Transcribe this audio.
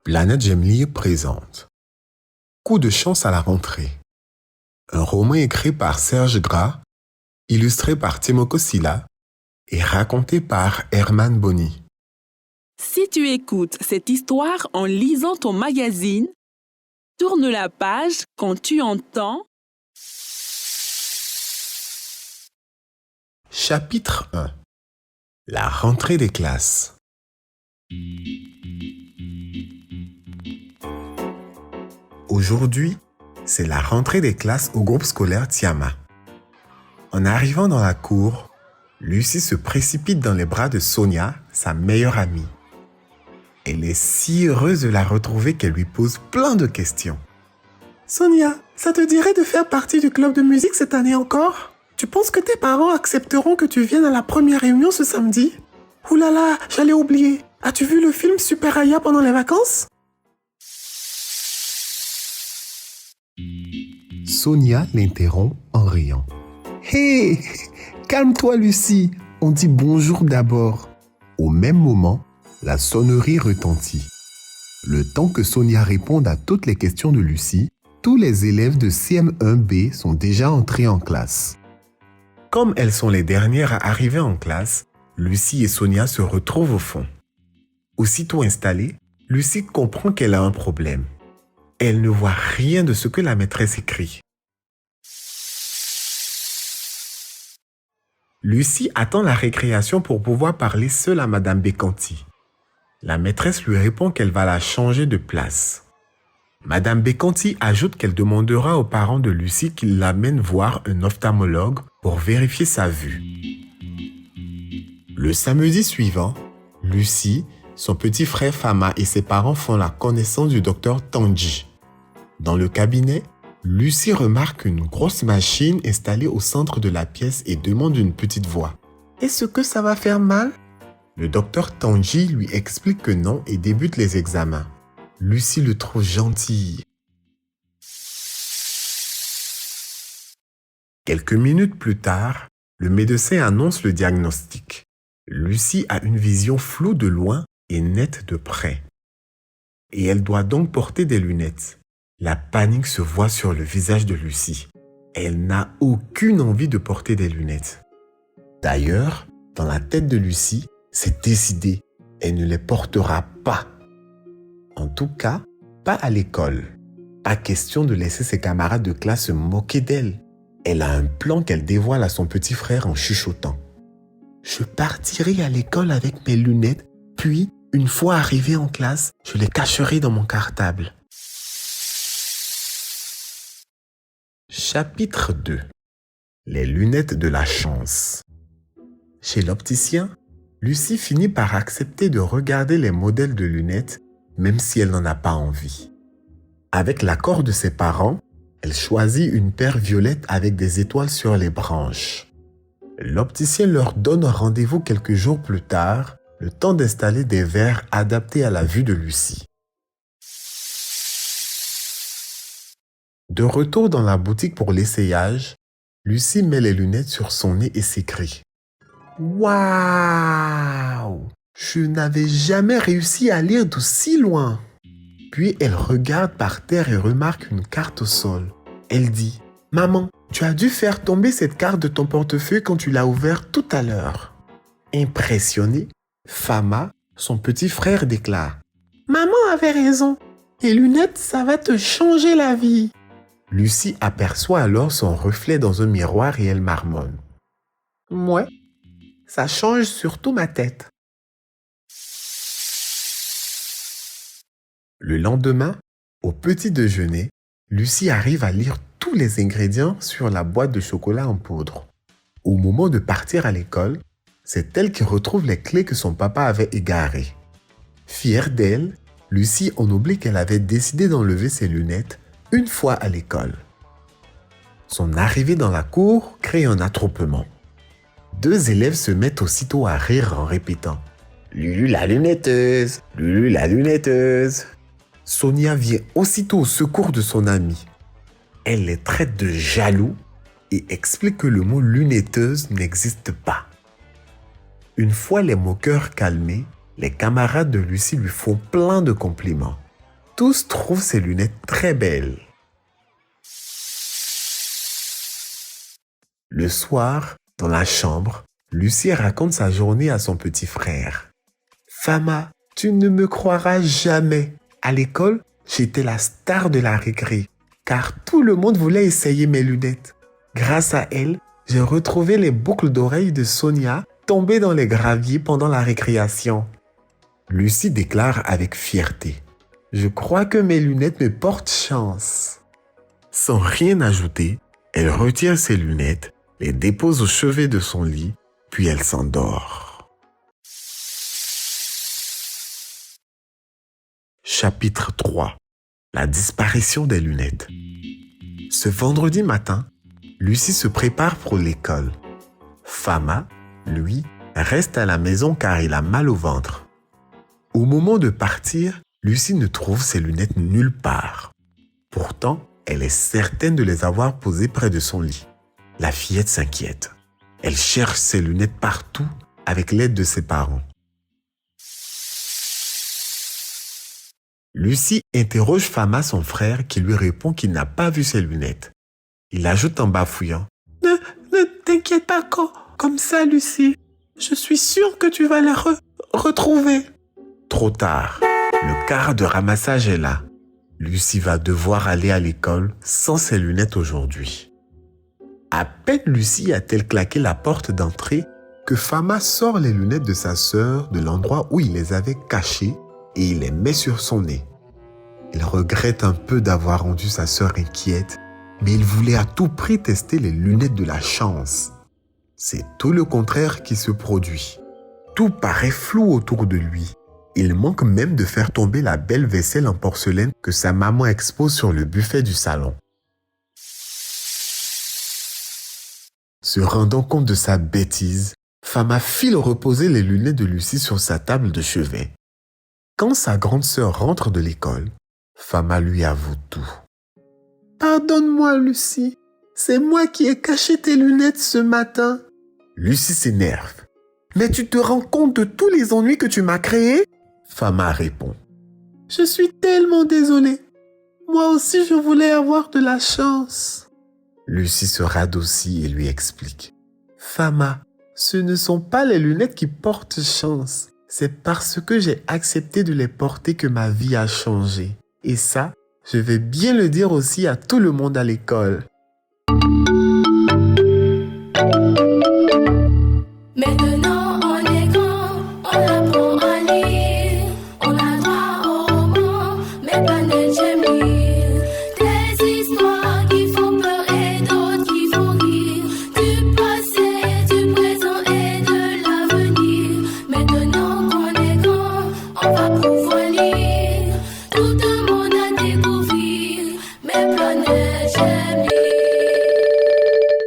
Planète J'aime lire présente Coup de chance à la rentrée. Un roman écrit par Serge Gras, illustré par Timoko Silla et raconté par Herman Boni. Si tu écoutes cette histoire en lisant ton magazine, tourne la page quand tu entends Chapitre 1. La rentrée des classes. Aujourd'hui, c'est la rentrée des classes au groupe scolaire Tiama. En arrivant dans la cour, Lucie se précipite dans les bras de Sonia, sa meilleure amie. Elle est si heureuse de la retrouver qu'elle lui pose plein de questions. Sonia, ça te dirait de faire partie du club de musique cette année encore? Tu penses que tes parents accepteront que tu viennes à la première réunion ce samedi? Ouh là là, j'allais oublier. As-tu vu le film Super Aya pendant les vacances? Sonia l'interrompt en riant. Hé, calme-toi Lucie, on dit bonjour d'abord. Au même moment, la sonnerie retentit. Le temps que Sonia réponde à toutes les questions de Lucie, tous les élèves de CM1B sont déjà entrés en classe. Comme elles sont les dernières à arriver en classe, Lucie et Sonia se retrouvent au fond. Aussitôt installée, Lucie comprend qu'elle a un problème. Elle ne voit rien de ce que la maîtresse écrit. Lucie attend la récréation pour pouvoir parler seule à Madame Bécanti. La maîtresse lui répond qu'elle va la changer de place. Madame Bécanti ajoute qu'elle demandera aux parents de Lucie qu'ils l'amènent voir un ophtalmologue pour vérifier sa vue. Le samedi suivant, Lucie, son petit frère Fama et ses parents font la connaissance du docteur Tanji. Dans le cabinet, Lucie remarque une grosse machine installée au centre de la pièce et demande d'une petite voix. « Est-ce que ça va faire mal ?» Le docteur Tanji lui explique que non et débute les examens. Lucie le trouve gentil. Quelques minutes plus tard, le médecin annonce le diagnostic. Lucie a une vision floue de loin et nette de près. Et elle doit donc porter des lunettes. La panique se voit sur le visage de Lucie. Elle n'a aucune envie de porter des lunettes. D'ailleurs, dans la tête de Lucie, c'est décidé. Elle ne les portera pas. En tout cas, pas à l'école. Pas question de laisser ses camarades de classe se moquer d'elle. Elle a un plan qu'elle dévoile à son petit frère en chuchotant. Je partirai à l'école avec mes lunettes, puis, une fois arrivée en classe, je les cacherai dans mon cartable. Chapitre 2. Les lunettes de la chance. Chez l'opticien, Lucie finit par accepter de regarder les modèles de lunettes, même si elle n'en a pas envie. Avec l'accord de ses parents, elle choisit une paire violette avec des étoiles sur les branches. L'opticien leur donne rendez-vous quelques jours plus tard, le temps d'installer des verres adaptés à la vue de Lucie. De retour dans la boutique pour l'essayage, Lucie met les lunettes sur son nez et s'écrie « Waouh! Je n'avais jamais réussi à lire d'aussi loin !» Puis elle regarde par terre et remarque une carte au sol. Elle dit « Maman, tu as dû faire tomber cette carte de ton portefeuille quand tu l'as ouvert tout à l'heure. » Impressionnée, Fama, son petit frère, déclare « Maman avait raison. Les lunettes, ça va te changer la vie. » Lucie aperçoit alors son reflet dans un miroir et elle marmonne. « Ouais, ça change surtout ma tête. » Le lendemain, au petit déjeuner, Lucie arrive à lire tous les ingrédients sur la boîte de chocolat en poudre. Au moment de partir à l'école, c'est elle qui retrouve les clés que son papa avait égarées. Fière d'elle, Lucie en oublie qu'elle avait décidé d'enlever ses lunettes une fois à l'école. Son arrivée dans la cour crée un attroupement. Deux élèves se mettent aussitôt à rire en répétant « Lulu la lunetteuse, Lulu la lunetteuse !» Sonia vient aussitôt au secours de son amie. Elle les traite de jaloux et explique que le mot lunetteuse n'existe pas. Une fois les moqueurs calmés, les camarades de Lucie lui font plein de compliments. Tous trouvent ses lunettes très belles. Le soir, dans la chambre, Lucie raconte sa journée à son petit frère. « Fama, tu ne me croiras jamais. À l'école, j'étais la star de la récré, car tout le monde voulait essayer mes lunettes. Grâce à elle, j'ai retrouvé les boucles d'oreilles de Sonia tombées dans les graviers pendant la récréation. » Lucie déclare avec fierté. « Je crois que mes lunettes me portent chance. » Sans rien ajouter, elle retire ses lunettes, les dépose au chevet de son lit, puis elle s'endort. Chapitre 3. La disparition des lunettes. Ce vendredi matin, Lucie se prépare pour l'école. Fama, lui, reste à la maison car il a mal au ventre. Au moment de partir, Lucie ne trouve ses lunettes nulle part. Pourtant, elle est certaine de les avoir posées près de son lit. La fillette s'inquiète. Elle cherche ses lunettes partout avec l'aide de ses parents. Lucie interroge Fama, son frère, qui lui répond qu'il n'a pas vu ses lunettes. Il ajoute en bafouillant. Ne t'inquiète pas comme ça, Lucie. Je suis sûre que tu vas les retrouver. Trop tard. Le quart de ramassage est là. Lucie va devoir aller à l'école sans ses lunettes aujourd'hui. À peine Lucie a-t-elle claqué la porte d'entrée que Fama sort les lunettes de sa sœur de l'endroit où il les avait cachées et il les met sur son nez. Il regrette un peu d'avoir rendu sa sœur inquiète, mais il voulait à tout prix tester les lunettes de la chance. C'est tout le contraire qui se produit. Tout paraît flou autour de lui. Il manque même de faire tomber la belle vaisselle en porcelaine que sa maman expose sur le buffet du salon. Se rendant compte de sa bêtise, Fama file reposer les lunettes de Lucie sur sa table de chevet. Quand sa grande sœur rentre de l'école, Fama lui avoue tout. « Pardonne-moi, Lucie. C'est moi qui ai caché tes lunettes ce matin. » Lucie s'énerve. « Mais tu te rends compte de tous les ennuis que tu m'as créés ?» Fama répond. « Je suis tellement désolée. Moi aussi, je voulais avoir de la chance. » Lucie se radoucit et lui explique. « Fama, ce ne sont pas les lunettes qui portent chance. C'est parce que j'ai accepté de les porter que ma vie a changé. Et ça, je vais bien le dire aussi à tout le monde à l'école. » Maintenant on est grand, on apprend à lire, on a droit au roman, mais pas de Jamil. Des histoires qui font peur et d'autres qui font rire, du passé, du présent et de l'avenir. Maintenant qu'on est grand, on va pouvoir lire tout